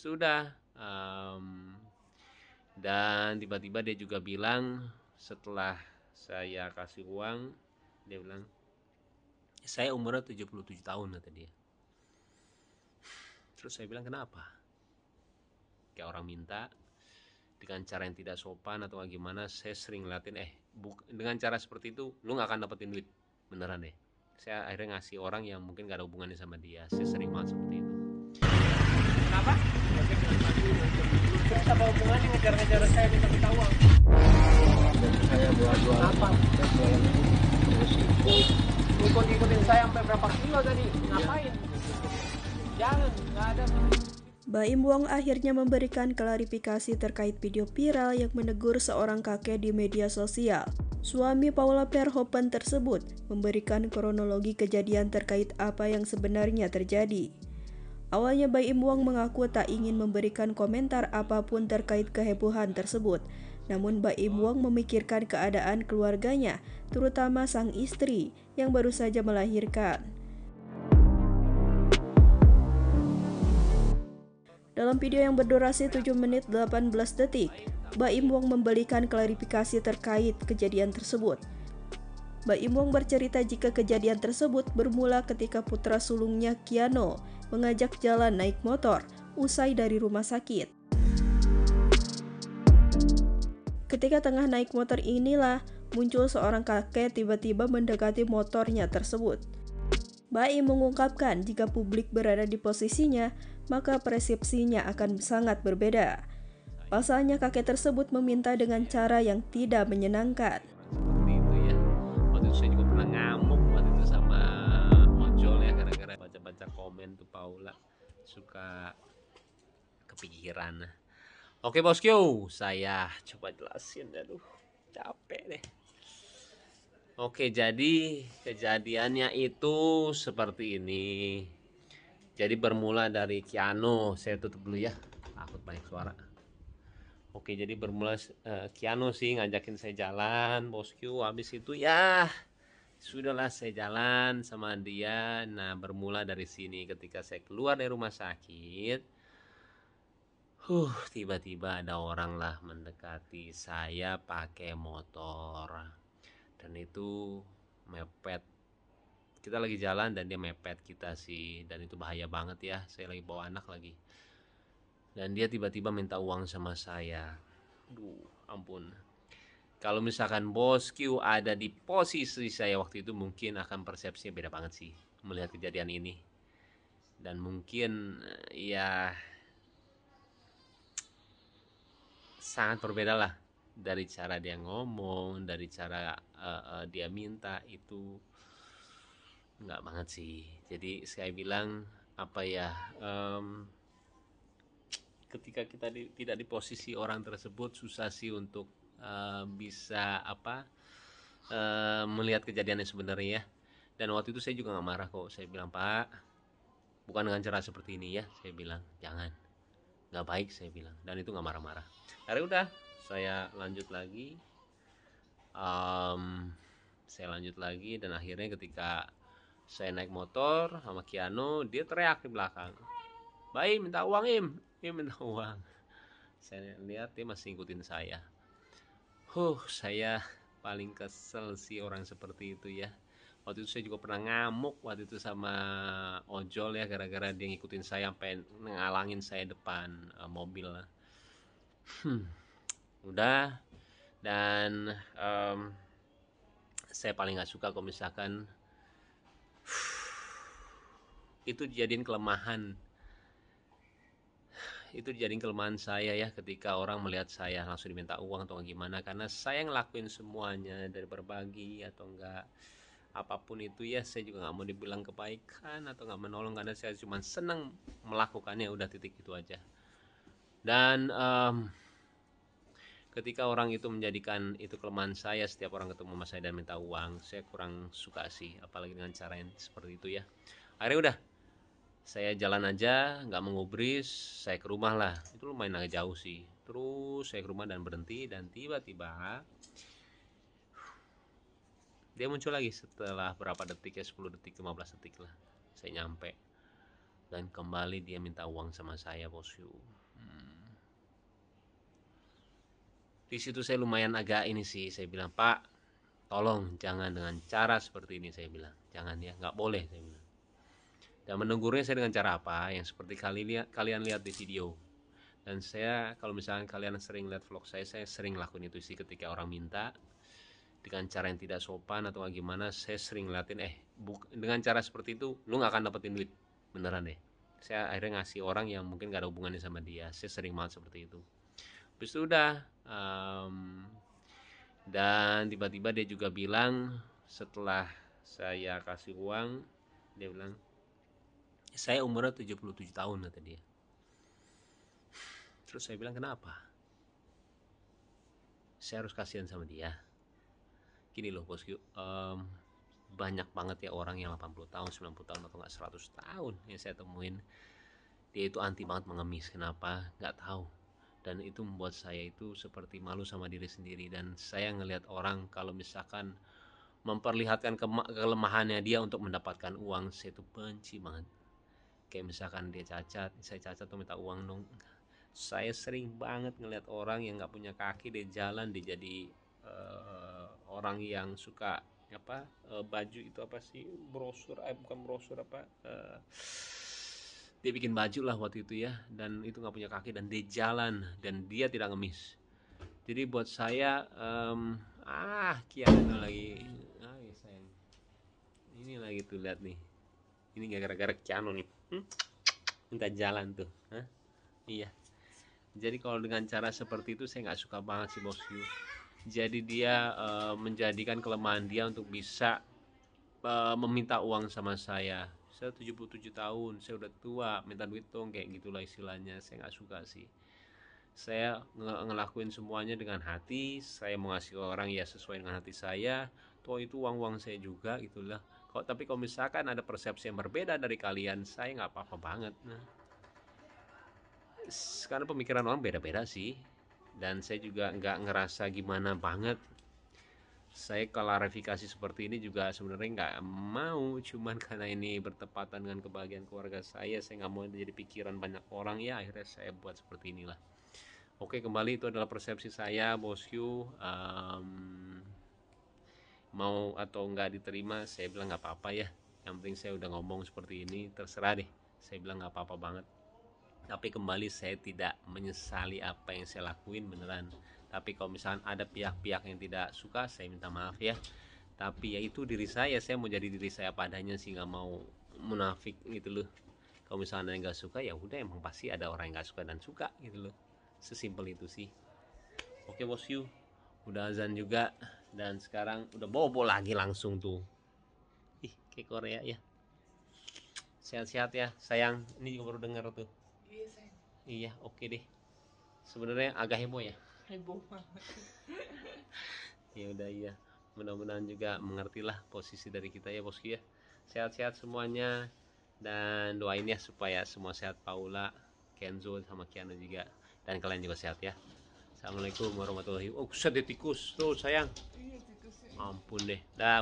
sudah. Dan tiba-tiba dia juga bilang setelah saya kasih uang, dia bilang saya umurnya 77 tahun kata dia. Terus saya bilang kenapa? Kayak orang minta dengan cara yang tidak sopan atau gimana. Saya sering ngeliatin dengan cara seperti itu lu gak akan dapetin duit beneran deh. Saya akhirnya ngasih orang yang mungkin gak ada hubungannya sama dia. Saya sering banget seperti itu. Kenapa? Terus apa hubungannya ngejar-ngejar saya minta uang? Jadi saya jual apa? Saya jualan ini. Ikut-ikutin saya sampai berapa kilo tadi? Ngapain? Jangan, nggak ada. Baim Wong akhirnya memberikan klarifikasi terkait video viral yang menegur seorang kakek di media sosial. Suami Paula Verhoeven tersebut memberikan kronologi kejadian terkait apa yang sebenarnya terjadi. Awalnya Baim Wong mengaku tak ingin memberikan komentar apapun terkait kehebohan tersebut. Namun Baim Wong memikirkan keadaan keluarganya, terutama sang istri yang baru saja melahirkan. Dalam video yang berdurasi 7 menit 18 detik, Baim Wong memberikan klarifikasi terkait kejadian tersebut. Baim Wong bercerita jika kejadian tersebut bermula ketika putra sulungnya Keanu mengajak jalan naik motor usai dari rumah sakit. Ketika tengah naik motor inilah muncul seorang kakek tiba-tiba mendekati motornya tersebut. Baim mengungkapkan jika publik berada di posisinya, maka persepsinya akan sangat berbeda. Pasalnya kakek tersebut meminta dengan cara yang tidak menyenangkan. Seperti itu ya. Waktu itu saya juga pernah ngamuk waktu itu sama ojol ya, gara-gara baca-baca komen tuh Paula. Suka kepikiran. Oke bosku, saya coba jelasin. Aduh, capek deh. Oke, jadi kejadiannya itu seperti ini. Jadi bermula dari Keanu. Saya tutup dulu ya, takut banyak suara. Oke, jadi bermula Keanu sih ngajakin saya jalan, bosku. Habis itu ya sudahlah saya jalan sama dia. Nah, bermula dari sini ketika saya keluar dari rumah sakit. Tiba-tiba ada orang lah mendekati saya pakai motor. Dan itu mepet. Kita lagi jalan dan dia mepet kita sih. Dan itu bahaya banget ya. Saya lagi bawa anak lagi. Dan dia tiba-tiba minta uang sama saya. Aduh, ampun. Kalau misalkan bosku ada di posisi saya waktu itu, mungkin akan persepsinya beda banget sih melihat kejadian ini. Dan mungkin ya sangat berbeda lah dari cara dia ngomong, dari cara dia minta, itu nggak banget sih. Jadi saya bilang apa ya, ketika kita tidak di posisi orang tersebut, susah sih untuk bisa melihat kejadiannya sebenarnya ya. Dan waktu itu saya juga nggak marah kok. Saya bilang, Pak, bukan dengan cara seperti ini ya. Saya bilang jangan, nggak baik, saya bilang. Dan itu nggak marah-marah. Akhirnya udah, saya lanjut lagi. Saya lanjut lagi dan akhirnya ketika saya naik motor sama Keanu, dia teriak di belakang, Baim minta uang, Im minta uang. Saya lihat dia masih ngikutin saya. Saya paling kesel sih orang seperti itu ya. Waktu itu saya juga pernah ngamuk waktu itu sama ojol ya, gara-gara dia ngikutin saya sampai ngalangin saya depan mobil. Udah. Dan saya paling gak suka kalau misalkan itu dijadiin kelemahan. Itu dijadiin kelemahan saya ya, ketika orang melihat saya langsung diminta uang atau gimana. Karena saya ngelakuin semuanya, dari berbagi atau enggak apapun itu ya, saya juga gak mau dibilang kebaikan atau gak menolong, karena saya cuma senang melakukannya, udah, titik itu aja. Dan ketika orang itu menjadikan itu kelemahan saya, setiap orang ketemu sama saya dan minta uang, saya kurang suka sih, apalagi dengan cara yang seperti itu ya. Akhirnya udah, saya jalan aja, gak mengubris, saya ke rumah lah. Itu lumayan agak jauh sih. Terus saya ke rumah dan berhenti, dan tiba-tiba dia muncul lagi setelah berapa detik ya, 10 detik, 15 detik lah. Saya nyampe. dan kembali dia minta uang sama saya, bosku. Di situ saya lumayan agak ini sih, saya bilang, Pak, tolong jangan dengan cara seperti ini, saya bilang, jangan ya, nggak boleh, saya bilang. Dan menegurnya saya dengan cara apa, yang seperti kalian lihat di video. Dan saya, kalau misalnya kalian sering lihat vlog saya sering lakuin itu sih. Ketika orang minta dengan cara yang tidak sopan atau gimana, saya sering ngeliatin, dengan cara seperti itu lu gak akan dapetin duit, beneran deh. Saya akhirnya ngasih orang yang mungkin gak ada hubungannya sama dia. Saya sering banget seperti itu. Habis itu udah, dan tiba-tiba dia juga bilang, setelah saya kasih uang, dia bilang, saya umurnya 77 tahun, kata dia. Terus saya bilang, kenapa? Saya harus kasihan sama dia. Gini loh bosku, banyak banget ya orang yang 80 tahun, 90 tahun atau gak 100 tahun yang saya temuin, dia itu anti banget mengemis. Kenapa? Gak tahu. Dan itu membuat saya itu seperti malu sama diri sendiri. Dan saya ngelihat orang kalau misalkan memperlihatkan kelemahannya dia untuk mendapatkan uang, saya itu benci banget. Kayak misalkan dia cacat, saya cacat tuh minta uang dong. Saya sering banget ngelihat orang yang gak punya kaki, dia jalan, dia jadi orang yang suka baju itu apa sih, brosur, bukan brosur, dia bikin baju lah waktu itu ya, dan itu nggak punya kaki dan dia jalan dan dia tidak ngemis. Jadi buat saya Kiana lagi, ya sayang, ini lagi tuh, lihat nih, ini gara-gara Kiano nih, minta jalan tuh. Iya, jadi kalau dengan cara seperti itu saya nggak suka banget sih bosku. Jadi dia menjadikan kelemahan dia untuk bisa meminta uang sama saya. Saya 77 tahun, saya udah tua, minta duit dong, kayak gitulah istilahnya. Saya nggak suka sih. Saya ngelakuin semuanya dengan hati. Saya mau ngasih orang ya sesuai dengan hati saya. Toh itu uang saya juga gitulah. Tapi kalau misalkan ada persepsi yang berbeda dari kalian, saya nggak apa-apa banget. Karena pemikiran orang beda-beda sih. Dan saya juga nggak ngerasa gimana banget. Saya klarifikasi seperti ini juga sebenarnya nggak mau, cuman karena ini bertepatan dengan kebahagiaan keluarga saya nggak mau jadi pikiran banyak orang ya, akhirnya saya buat seperti inilah. Oke, kembali itu adalah persepsi saya bosku. Mau atau nggak diterima, saya bilang nggak apa-apa ya. Yang penting saya udah ngomong seperti ini, terserah deh. Saya bilang nggak apa-apa banget. Tapi kembali saya tidak menyesali apa yang saya lakuin, beneran. Tapi kalau misalnya ada pihak-pihak yang tidak suka, saya minta maaf ya. Tapi ya itu diri saya mau jadi diri saya padanya sih, nggak mau munafik gitu loh. Kalau misalnya yang nggak suka, ya udah, emang pasti ada orang yang nggak suka dan suka gitu loh. Sesimpel itu sih. Oke bos you, udah azan juga dan sekarang udah bobo lagi langsung tuh. Kayak Korea ya. Sehat-sehat ya sayang. Ini juga baru dengar tuh. Iya, oke deh. Sebenarnya agak heboh ya. Heboh banget. Ya udah, iya. Mudah-mudahan juga mengertilah posisi dari kita ya bosku ya. Sehat-sehat semuanya dan doain ya supaya semua sehat, Paula, Kenzo sama Kiana juga, dan kalian juga sehat ya. Assalamualaikum warahmatullahi wabarakatuh. Oh, tikus tuh sayang. Ampun deh. Dah.